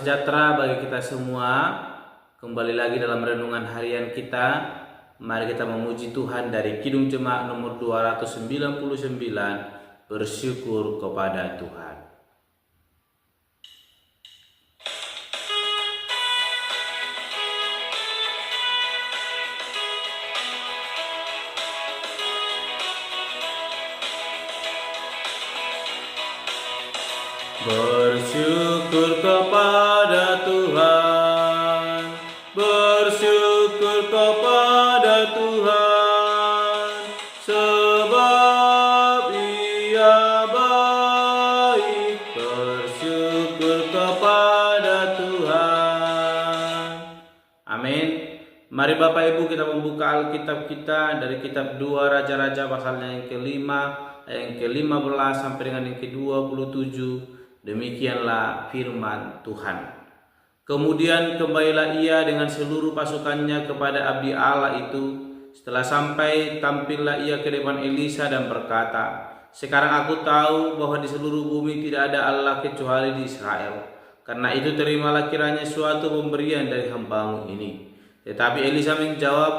sejahtera bagi kita semua. Kembali lagi dalam renungan harian kita. Mari kita memuji Tuhan dari Kidung Jemaat nomor 299, bersyukur kepada Tuhan. Bersyukur kepada Tuhan, bersyukur kepada Tuhan, sebab Ia baik. Bersyukur kepada Tuhan. Amin. Mari Bapak Ibu kita membuka Alkitab kita dari kitab 2 Raja-Raja pasalnya yang kelima, yang ke-15 sampai dengan yang ke-27. Demikianlah firman Tuhan. Kemudian kembalilah ia dengan seluruh pasukannya kepada abdi Allah itu. Setelah sampai, tampillah ia ke depan Elisa dan berkata, "Sekarang aku tahu bahwa di seluruh bumi tidak ada Allah kecuali di Israel. Karena itu terimalah kiranya suatu pemberian dari hambamu ini." Tetapi Elisa menjawab,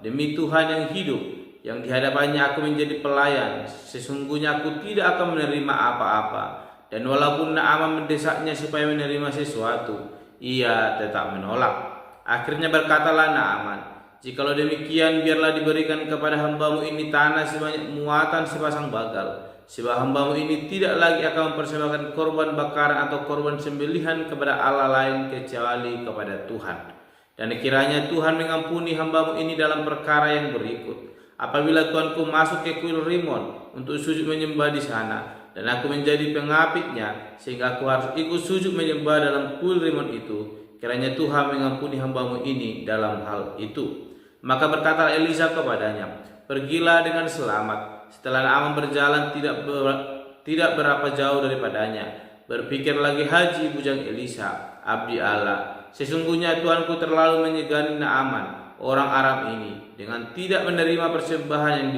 "Demi Tuhan yang hidup, yang di hadapannya aku menjadi pelayan, sesungguhnya aku tidak akan menerima apa-apa." Dan walaupun Naaman mendesaknya supaya menerima sesuatu, ia tetap menolak. Akhirnya berkatalah Naaman, "Jikalau demikian, biarlah diberikan kepada hambamu ini tanah sebanyak muatan sepasang bagal, sebab hambamu ini tidak lagi akan mempersembahkan korban bakaran atau korban sembelihan kepada Allah lain kecuali kepada Tuhan. Dan kiranya Tuhan mengampuni hambamu ini dalam perkara yang berikut. Apabila Tuanku masuk ke kuil Rimon untuk sujud menyembah di sana, dan aku menjadi pengapitnya, sehingga aku harus ikut sujud menyembah dalam kuil Rimon itu, kiranya Tuhan mengampuni hambamu ini dalam hal itu." Maka berkata Elisa kepadanya, "Pergilah dengan selamat." Setelah Naaman berjalan tidak berapa jauh daripadanya, berpikir lagi Haji bujang Elisa, abdi Allah, "Sesungguhnya Tuanku terlalu menyegani Naaman, orang Aram ini, dengan tidak menerima persembahan yang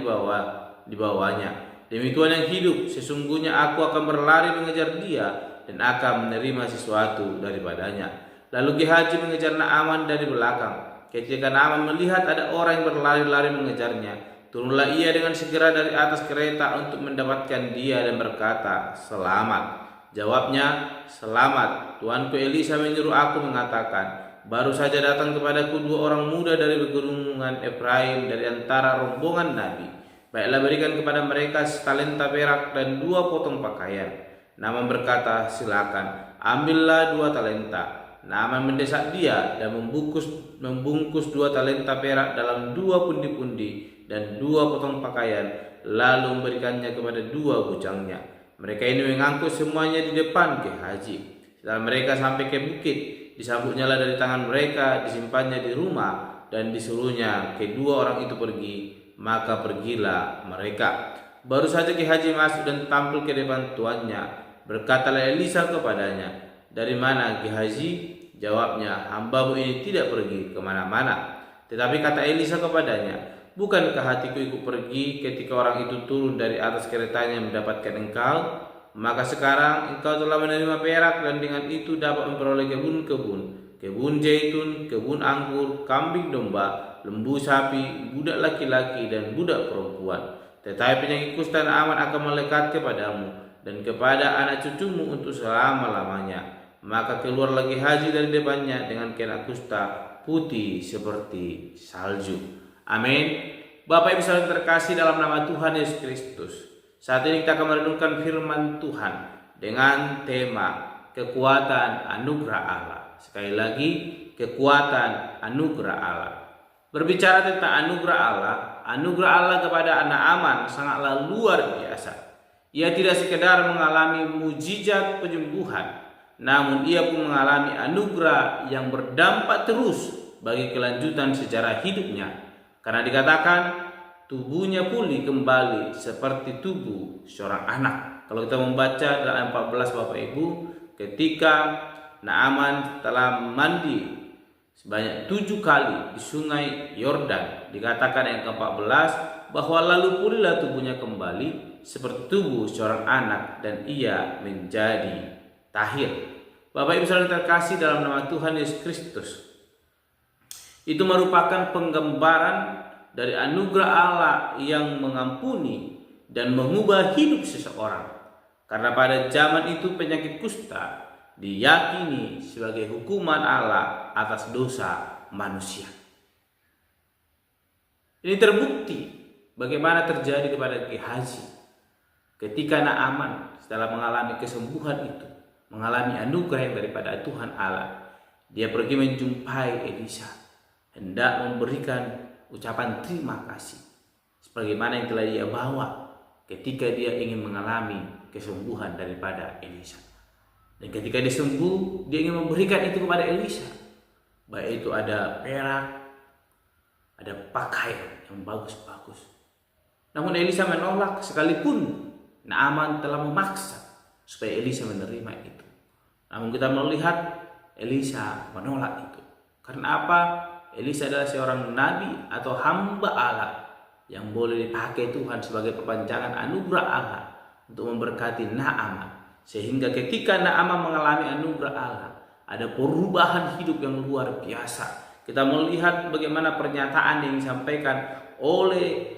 dibawanya. Demi Tuhan yang hidup, sesungguhnya aku akan berlari mengejar dia dan akan menerima sesuatu daripadanya." Lalu Gehazi mengejar Naaman dari belakang. Ketika Naaman melihat ada orang yang berlari-lari mengejarnya, turunlah ia dengan segera dari atas kereta untuk mendapatkan dia dan berkata, "Selamat." Jawabnya, "Selamat, Tuanku Elisa menyuruh aku mengatakan, baru saja datang kepadaku 2 orang muda dari pegunungan Efraim dari antara rombongan Nabi. Baiklah, berikan kepada mereka setalenta perak dan 2 potong pakaian." Naaman berkata, "Silakan, ambillah 2 talenta." Naaman mendesak dia dan membungkus 2 talenta perak dalam 2 pundi-pundi dan 2 potong pakaian, lalu memberikannya kepada 2 bujangnya. Mereka ini mengangkut semuanya di depan Gehazi. Setelah mereka sampai ke bukit, disambutnya dari tangan mereka, disimpannya di rumah, dan disuruhnya kedua orang itu pergi. Maka pergilah mereka. Baru saja Gehazi masuk dan tampil ke depan tuannya. Berkatalah Elisa kepadanya, "Dari mana, Gehazi?" Jawabnya, "Hambamu ini tidak pergi kemana-mana." Tetapi kata Elisa kepadanya, "Bukankah hatiku ikut pergi ketika orang itu turun dari atas keretanya mendapatkan engkau? Maka sekarang engkau telah menerima perak dan dengan itu dapat memperoleh kebun zaitun, kebun anggur, kambing domba, lembu sapi, budak laki-laki dan budak perempuan. Tetapi penyakit kusta Naaman akan melekat kepadamu dan kepada anak cucumu untuk selama-lamanya." Maka keluar lagi Gehazi dari depannya dengan kena kusta putih seperti salju. Amin. Bapak Ibu saudara terkasih dalam nama Tuhan Yesus Kristus, saat ini kita akan merenungkan firman Tuhan dengan tema kekuatan anugerah Allah. Sekali lagi, kekuatan anugerah Allah. Berbicara tentang anugerah Allah kepada Naaman sangatlah luar biasa. Ia tidak sekedar mengalami mujizat penyembuhan, namun ia pun mengalami anugerah yang berdampak terus bagi kelanjutan sejarah hidupnya. Karena dikatakan tubuhnya pulih kembali seperti tubuh seorang anak. Kalau kita membaca dalam 14 Bapak Ibu, ketika Naaman telah mandi sebanyak 7 kali di sungai Yordan, dikatakan yang ke-14 bahwa lalu pulihlah tubuhnya kembali seperti tubuh seorang anak dan ia menjadi tahir. Bapak Ibu saudara terkasih dalam nama Tuhan Yesus Kristus, itu merupakan penggambaran dari anugerah Allah yang mengampuni dan mengubah hidup seseorang. Karena pada zaman itu penyakit kusta diyakini sebagai hukuman Allah atas dosa manusia. Ini terbukti bagaimana terjadi kepada Gehazi ketika Naaman setelah mengalami kesembuhan itu, mengalami anugerah yang daripada Tuhan Allah. Dia pergi menjumpai Elisa, hendak memberikan ucapan terima kasih sebagaimana yang telah dia bawa ketika dia ingin mengalami kesembuhan daripada Elisa. Dan ketika dia sembuh, dia ingin memberikan itu kepada Elisa, baik itu ada perak, ada pakaian yang bagus-bagus. Namun Elisa menolak, sekalipun Naaman telah memaksa supaya Elisa menerima itu. Namun kita melihat Elisa menolak itu. Karena apa? Elisa adalah seorang nabi atau hamba Allah yang boleh dipakai Tuhan sebagai perpanjangan anugerah Allah untuk memberkati Naaman. Sehingga ketika Naaman mengalami anugerah Allah, ada perubahan hidup yang luar biasa. Kita melihat bagaimana pernyataan yang disampaikan oleh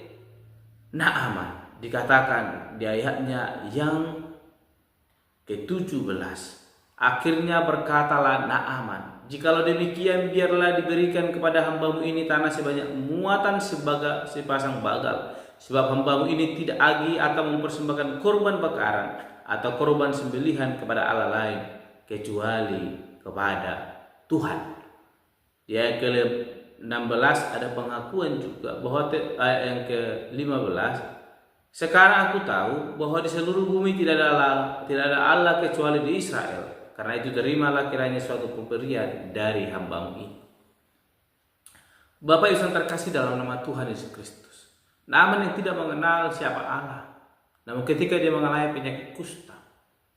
Naaman. Dikatakan di ayatnya yang ke-17. Akhirnya berkatalah Naaman, "Jikalau demikian, biarlah diberikan kepada hambamu ini tanah sebanyak muatan sepasang bagal. Sebab hambamu ini tidak lagi akan mempersembahkan korban bakaran atau korban sembelihan kepada Allah lain, kecuali kepada Tuhan." Di ayat ke-16 ada pengakuan juga bahwa ayat yang ke-15, "Sekarang aku tahu bahwa di seluruh bumi tidak ada Allah kecuali di Israel. Karena itu terimalah kiranya suatu pemberian dari hambamu ini." Bapak Ibu yang terkasih dalam nama Tuhan Yesus Kristus, Naaman yang tidak mengenal siapa Allah, namun ketika dia mengalami penyakit kusta,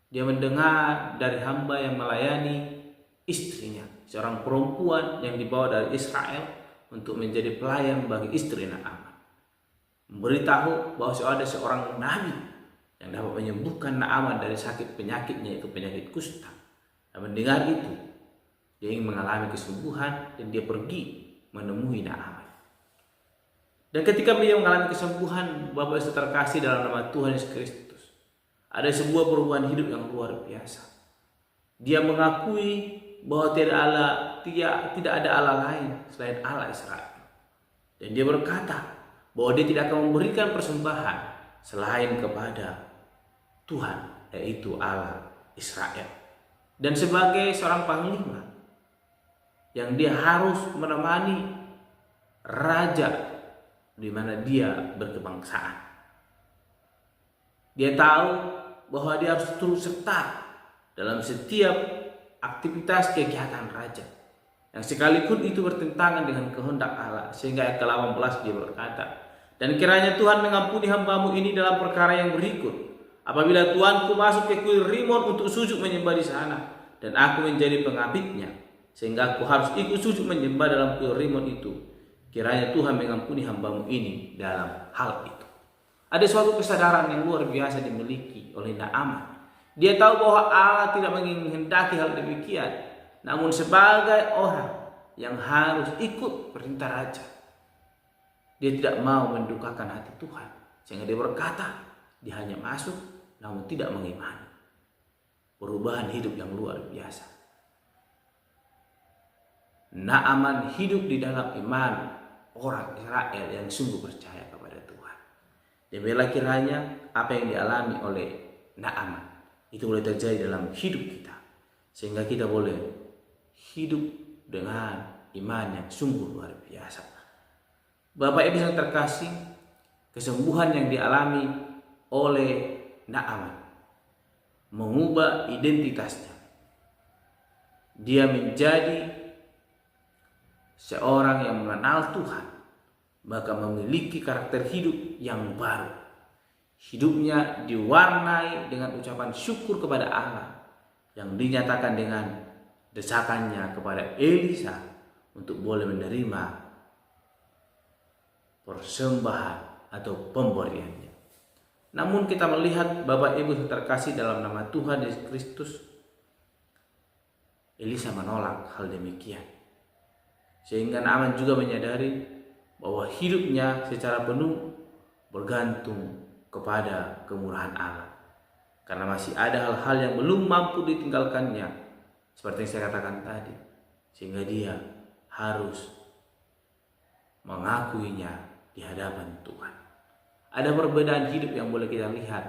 dia mendengar dari hamba yang melayani istrinya, seorang perempuan yang dibawa dari Israel untuk menjadi pelayan bagi istri Naaman, memberitahu bahwa ada seorang nabi yang dapat menyembuhkan Naaman dari sakit penyakitnya, yaitu penyakit kusta. Dan mendengar itu, dia ingin mengalami kesembuhan dan dia pergi menemui Naaman. Dan ketika dia mengalami kesembuhan, Bapak Ibu terkasih dalam nama Tuhan Yesus Kristus, ada sebuah perubahan hidup yang luar biasa. Dia mengakui bahwa tidak ada Allah lain selain Allah Israel. Dan dia berkata bahwa dia tidak akan memberikan persembahan selain kepada Tuhan, yaitu Allah Israel. Dan sebagai seorang panglima yang dia harus menemani raja di mana dia berkebangsaan, dia tahu bahwa dia harus turut serta dalam setiap aktivitas kegiatan raja, yang sekalipun itu bertentangan dengan kehendak Allah. Sehingga ayat ke-18 dia berkata, "Dan kiranya Tuhan mengampuni hambamu ini dalam perkara yang berikut. Apabila Tuanku masuk ke kuil Rimon untuk sujud menyembah di sana, dan aku menjadi pengabditnya, sehingga aku harus ikut sujud menyembah dalam kuil Rimon itu, kiranya Tuhan mengampuni hambamu ini dalam hal itu." Ada suatu kesadaran yang luar biasa dimiliki oleh Naaman. Dia tahu bahwa Allah tidak menghendaki hal demikian, namun sebagai orang yang harus ikut perintah raja, dia tidak mau mendukakan hati Tuhan. Sehingga dia berkata, dia hanya masuk namun tidak mengimani. Perubahan hidup yang luar biasa. Naaman hidup di dalam iman orang Israel yang sungguh percaya kepada Tuhan. Dan bila kiranya apa yang dialami oleh Naaman itu boleh terjadi dalam hidup kita, sehingga kita boleh hidup dengan iman yang sungguh luar biasa. Bapak Ibu yang terkasih, kesembuhan yang dialami oleh Naaman mengubah identitasnya. Dia menjadi seorang yang mengenal Tuhan, maka memiliki karakter hidup yang baru. Hidupnya diwarnai dengan ucapan syukur kepada Allah yang dinyatakan dengan desakannya kepada Elisa untuk boleh menerima persembahan atau pemberiannya. Namun kita melihat Bapak Ibu yang terkasih dalam nama Tuhan Yesus Kristus, Elisa menolak hal demikian. Sehingga Naaman juga menyadari bahwa hidupnya secara penuh bergantung kepada kemurahan Allah. Karena masih ada hal-hal yang belum mampu ditinggalkannya, seperti yang saya katakan tadi. Sehingga dia harus mengakuinya di hadapan Tuhan. Ada perbedaan hidup yang boleh kita lihat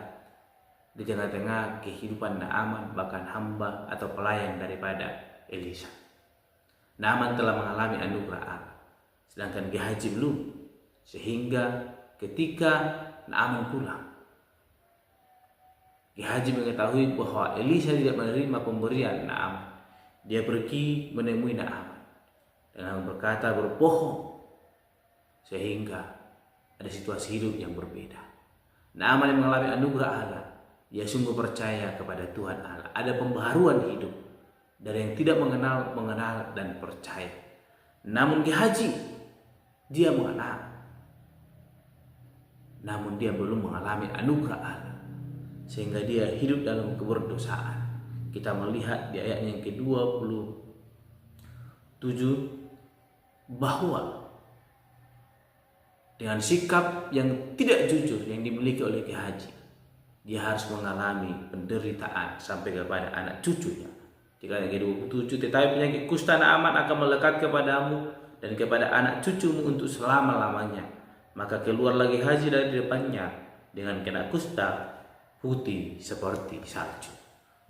di tengah-tengah kehidupan Naaman, bahkan hamba atau pelayan daripada Elisa. Naaman telah mengalami anugerah Allah, sedangkan Gehazi belum. Sehingga ketika Naaman pulang, Gehazi mengetahui bahwa Elisa tidak menerima pemberian Naaman. Dia pergi menemui Naaman dengan berkata berbohong, sehingga ada situasi hidup yang berbeda. Naaman yang mengalami anugerah Allah, dia sungguh percaya kepada Tuhan Allah. Ada pembaharuan hidup dari yang tidak mengenal dan percaya. Namun Gehazi, dia mengenal, namun dia belum mengalami anugerah Allah, sehingga dia hidup dalam keberdosaan. Kita melihat di ayatnya yang ke-27 bahwa dengan sikap yang tidak jujur yang dimiliki oleh Gehazi, dia harus mengalami penderitaan sampai kepada anak cucunya. Jika yang ke-27, tetapi penyakit kusta Naaman akan melekat kepadamu dan kepada anak cucumu untuk selama-lamanya. Maka keluarlah Gehazi dari depannya dengan kena kusta putih seperti salju.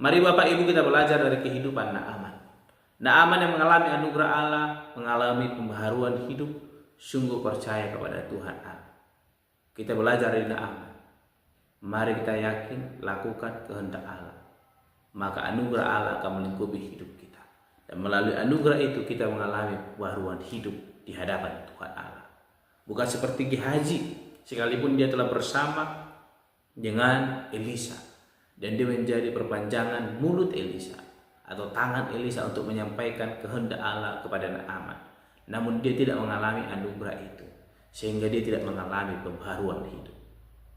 Mari Bapak Ibu kita belajar dari kehidupan Naaman. Naaman yang mengalami anugerah Allah, mengalami pembaharuan hidup, sungguh percaya kepada Tuhan Allah. Kita belajar dari Naaman. Mari kita yakin lakukan kehendak Allah, maka anugerah Allah akan melingkupi hidup kita. Dan melalui anugerah itu kita mengalami pembaharuan hidup di hadapan Tuhan Allah. Bukan seperti Gehazi, sekalipun dia telah bersama dengan Elisa dan dia menjadi perpanjangan mulut Elisa atau tangan Elisa untuk menyampaikan kehendak Allah kepada Naaman. Namun dia tidak mengalami anugerah itu, sehingga dia tidak mengalami pembaharuan hidup.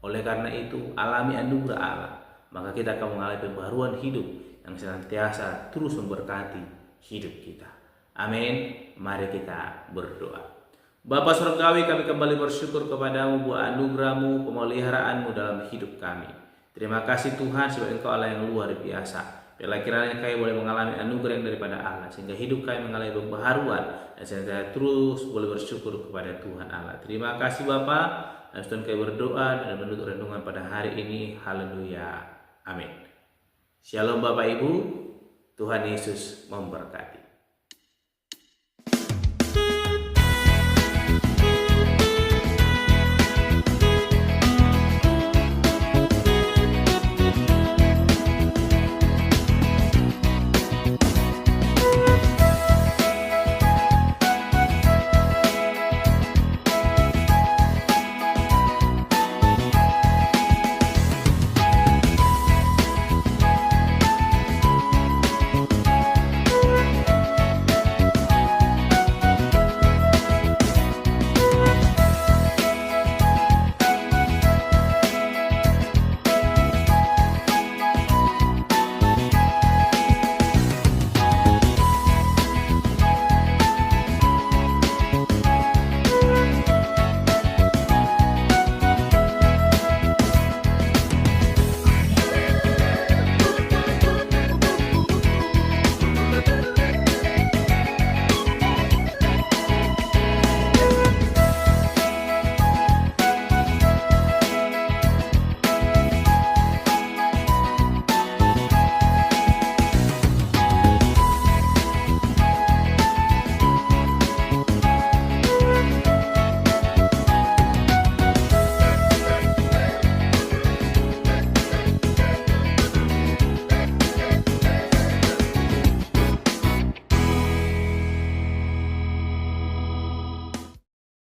Oleh karena itu, alami anugerah Allah, maka kita akan mengalami pembaharuan hidup yang senantiasa terus memberkati hidup kita. Amin. Mari kita berdoa. Bapa Surgawi, kami kembali bersyukur kepadamu buat anugerah-Mu, pemeliharaanmu dalam hidup kami. Terima kasih Tuhan sebab Engkau Allah yang luar biasa. Bila kiranya kami boleh mengalami anugerah yang daripada Allah, sehingga hidup kami mengalami pembaharuan dan saya terus boleh bersyukur kepada Tuhan Allah. Terima kasih Bapa. Dan Tuhan kami berdoa dan menutup renungan pada hari ini. Haleluya. Amin. Shalom Bapak Ibu. Tuhan Yesus memberkati.